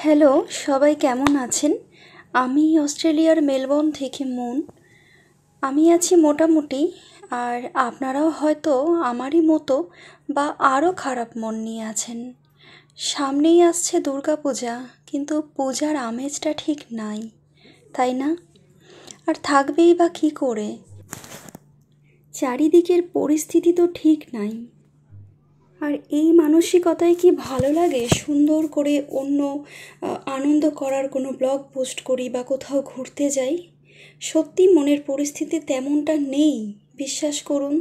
Hello, সবাই কেমন আছেন? আমি অস্ট্রেলিয়ার মেলবোর্ন থেকে মুন। আমি আছি মোটামুটি, আর আপনারাও হয়তো আমারই মতো বা আরও খারাপ মন নিয়ে আছেন। সামনেই আসছে দুর্গাপূজা, কিন্তু পূজার আমেজটা ঠিক নাই, তাই না? আর থাকবেই বা কী করে? চারিদিকের পরিস্থিতি তো ঠিক নাই। আর এই মানসিকতায় কি ভালো লাগে সুন্দর করে অন্য আনন্দ করার কোনো ব্লগ পোস্ট করি বা কোথাও ঘুরতে যাই? সত্যি মনের পরিস্থিতি তেমনটা নেই, বিশ্বাস করুন।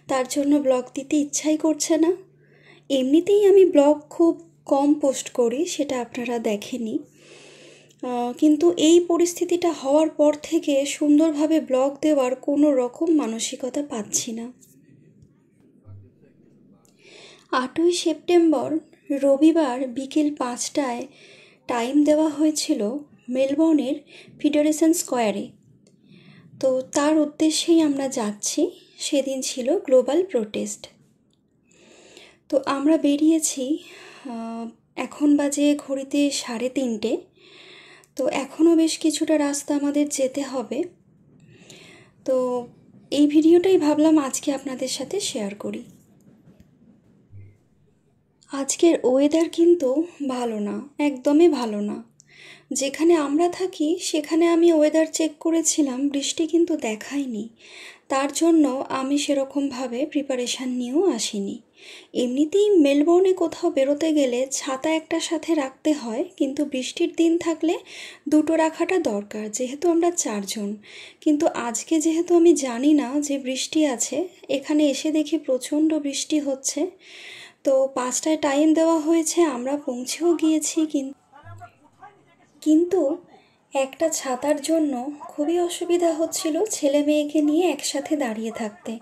তার জন্য ব্লগ দিতে ইচ্ছাই করছে না। এমনিতেই আমি ব্লগ খুব কম পোস্ট করি, সেটা আপনারা দেখেনি। কিন্তু এই পরিস্থিতিটা হওয়ার পর থেকে সুন্দরভাবে ব্লগ দেওয়ার কোনো রকম মানসিকতা পাচ্ছি না। 8ই সেপ্টেম্বর রবিবার বিকেল 5টায় টাইম দেওয়া হয়েছিল মেলবোর্নের ফেডারেশন স্কোয়ারে। তো তার উদ্দেশ্যেই আমরা যাচ্ছি। সেদিন ছিল গ্লোবাল প্রোটেস্ট। তো আমরা বেরিয়েছি, এখন বাজে ঘড়িতে 3:30। তো এখনও বেশ কিছুটা রাস্তা আমাদের যেতে হবে। তো এই ভিডিওটাই ভাবলাম আজকে আপনাদের সাথে শেয়ার করি। আজকের ওয়েদার কিন্তু ভালো না, একদমই ভালো না। যেখানে আমরা থাকি সেখানে আমি ওয়েদার চেক করেছিলাম, বৃষ্টি কিন্তু দেখায়নি। তার জন্য আমি সেরকমভাবে প্রিপারেশান নিয়েও আসিনি। এমনিতেই মেলবোর্নে কোথাও বেরোতে গেলে ছাতা একটা সাথে রাখতে হয়, কিন্তু বৃষ্টির দিন থাকলে দুটো রাখাটা দরকার, যেহেতু আমরা 4 জন। কিন্তু আজকে যেহেতু আমি জানি না যে বৃষ্টি আছে, এখানে এসে দেখি প্রচণ্ড বৃষ্টি হচ্ছে। তো 5টায় টাইম দেওয়া হয়েছে, আমরা পৌঁছেও গিয়েছি, কিন্তু একটা ছাতার জন্য খুবই অসুবিধা হচ্ছিল ছেলে মেয়েকে নিয়ে একসাথে দাঁড়িয়ে থাকতে।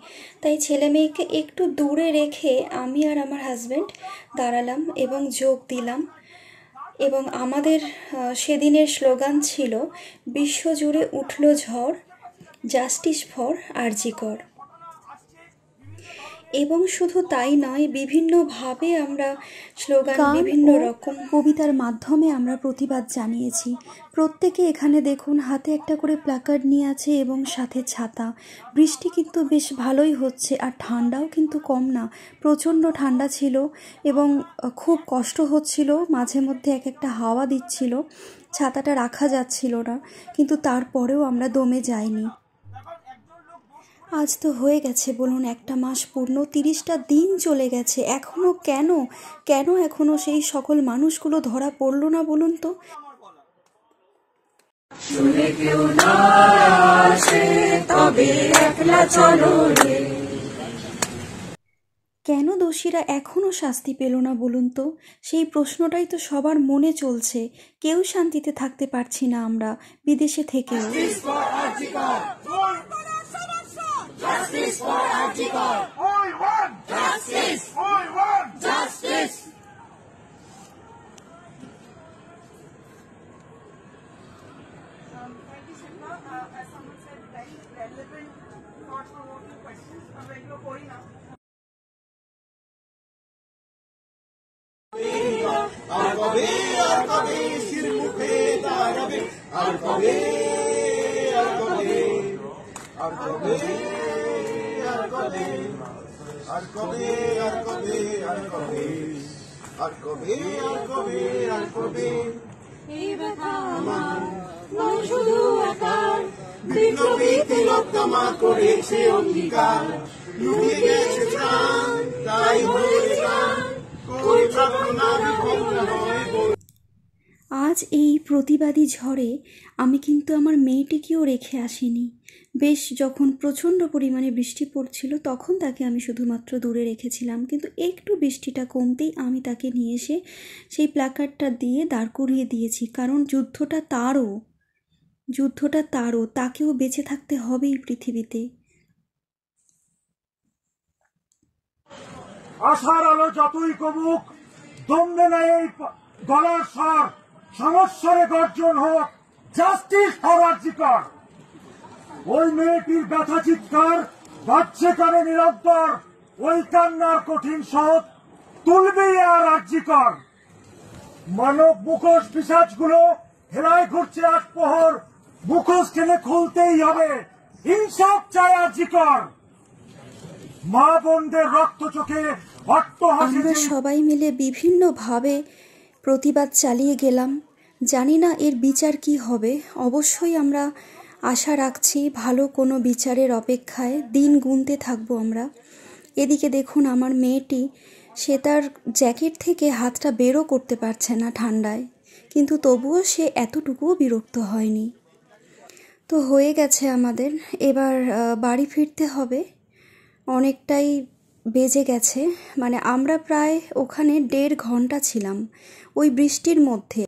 তাই ছেলে মেয়েকে একটু দূরে রেখে আমি আর আমার হাজব্যান্ড দাঁড়ালাম এবং যোগ দিলাম। এবং আমাদের সেদিনের স্লোগান ছিল, বিশ্বজুড়ে উঠল ঝড়, জাস্টিস ফর আরজি কর। এবং শুধু তাই নয়, বিভিন্নভাবে আমরা স্লোগান, বিভিন্ন রকম কবিতার মাধ্যমে আমরা প্রতিবাদ জানিয়েছি। প্রত্যেকে এখানে দেখুন হাতে একটা করে প্ল্যাকার্ড নিয়ে আছে এবং সাথে ছাতা। বৃষ্টি কিন্তু বেশ ভালোই হচ্ছে, আর ঠান্ডাও কিন্তু কম না, প্রচণ্ড ঠান্ডা ছিল এবং খুব কষ্ট হচ্ছিল। মাঝে মধ্যে এক একটা হাওয়া দিচ্ছিল, ছাতাটা রাখা যাচ্ছিল না, কিন্তু তারপরেও আমরা দমে যাইনি। আজ তো হয়ে গেছে বলুন 1 মাস পূর্ণ, 30টা দিন চলে গেছে। এখনও কেন এখনও সেই সকল মানুষগুলো ধরা পড়লো না বলুন তো? কেন দোষীরা এখনও শাস্তি পেল না বলুন তো? সেই প্রশ্নটাই তো সবার মনে চলছে। কেউ শান্তিতে থাকতে পারছি না আমরা, বিদেশে থেকেও। Justice for Archikor! We want justice! We want justice! Thank you, Shilpa. As someone said, very relevant, thought-provoking questions. I'm ready to go now. আজ এই প্রতিবাদী ঝড়ে আমি কিন্তু আমার মেয়েটিকেও রেখে আসিনি। বেশ যখন প্রচণ্ড পরিমাণে বৃষ্টি পড়ছিল তখন তাকে আমি শুধুমাত্র দূরে রেখেছিলাম, কিন্তু একটু বৃষ্টিটা কমতেই আমি তাকে নিয়ে এসে সেই প্ল্যাকার্ডটা দিয়ে দাঁড় করিয়ে দিয়েছি। কারণ যুদ্ধটা তারও, তাকেও বেঁচে থাকতে হবে এই পৃথিবীতে। আশার আলো যতই কমুক, দমবে না এই গলার স্বর, সমস্যারে গর্জন হোক, জাস্টিস ফর আরজিকর। ওই মেয়েটির ব্যথা চিৎকার বাজছে কানে নিরন্তর, ওই কান্নার কঠিন শোধ তুলবেই আর আরজিকর। মানব মুখোশ পিশাচগুলো হেলায় ঘুরছে আট প্রহর, মুখোশ টেনে খুলতেই হবে। ইনসাফ চাই আজিকর। মা বোনদের রক্ত চোখে অট্টহাসি আমরা সবাই মিলে বিভিন্নভাবে প্রতিবাদ চালিয়ে গেলাম। জানি না এর বিচার কি হবে। অবশ্যই আমরা আশা রাখছি ভালো কোনো বিচারের অপেক্ষায় দিন গুনতে থাকবো আমরা। এদিকে দেখুন আমার মেয়েটি, সে তার জ্যাকেট থেকে হাতটা বেরও করতে পারছে না ঠান্ডায়, কিন্তু তবুও সে এতটুকুও বিরক্ত হয়নি। তো হয়ে গেছে আমাদের, এবার বাড়ি ফিরতে হবে। অনেকটাই বেজে গেছে, মানে আমরা প্রায় ওখানে 1.5 ঘন্টা ছিলাম ওই বৃষ্টির মধ্যে।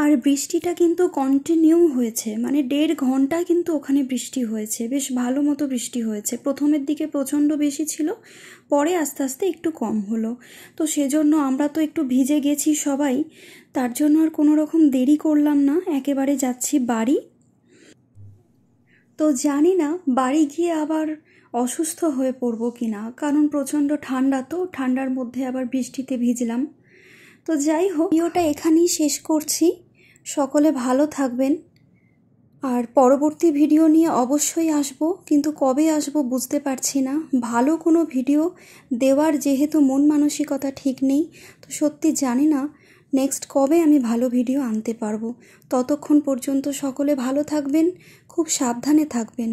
আর বৃষ্টিটা কিন্তু কন্টিনিউ হয়েছে, মানে 1.5 ঘন্টা কিন্তু ওখানে বৃষ্টি হয়েছে, বেশ ভালো মতো বৃষ্টি হয়েছে। প্রথমের দিকে প্রচণ্ড বেশি ছিল, পরে আস্তে আস্তে একটু কম হলো। তো সেজন্য আমরা তো একটু ভিজে গেছি সবাই, তার জন্য আর কোনো রকম দেরি করলাম না, একেবারে যাচ্ছি বাড়ি। তো জানি না বাড়ি গিয়ে আবার অসুস্থ হয়ে পড়বো কিনা, কারণ প্রচণ্ড ঠান্ডা, তো ঠান্ডার মধ্যে আবার বৃষ্টিতে ভিজলাম। তো যাই হোক, ভিডিওটা এখানেই শেষ করছি। সকলে ভালো থাকবেন। আর পরবর্তী ভিডিও নিয়ে অবশ্যই আসব, কিন্তু কবে আসব বুঝতে পারছি না। ভালো কোনো ভিডিও দেওয়ার যেহেতু মন মানসিকতা ঠিক নেই, তো সত্যি জানি না নেক্সট কবে আমি ভালো ভিডিও আনতে পারবো। ততক্ষণ পর্যন্ত সকলে ভালো থাকবেন, খুব সাবধানে থাকবেন।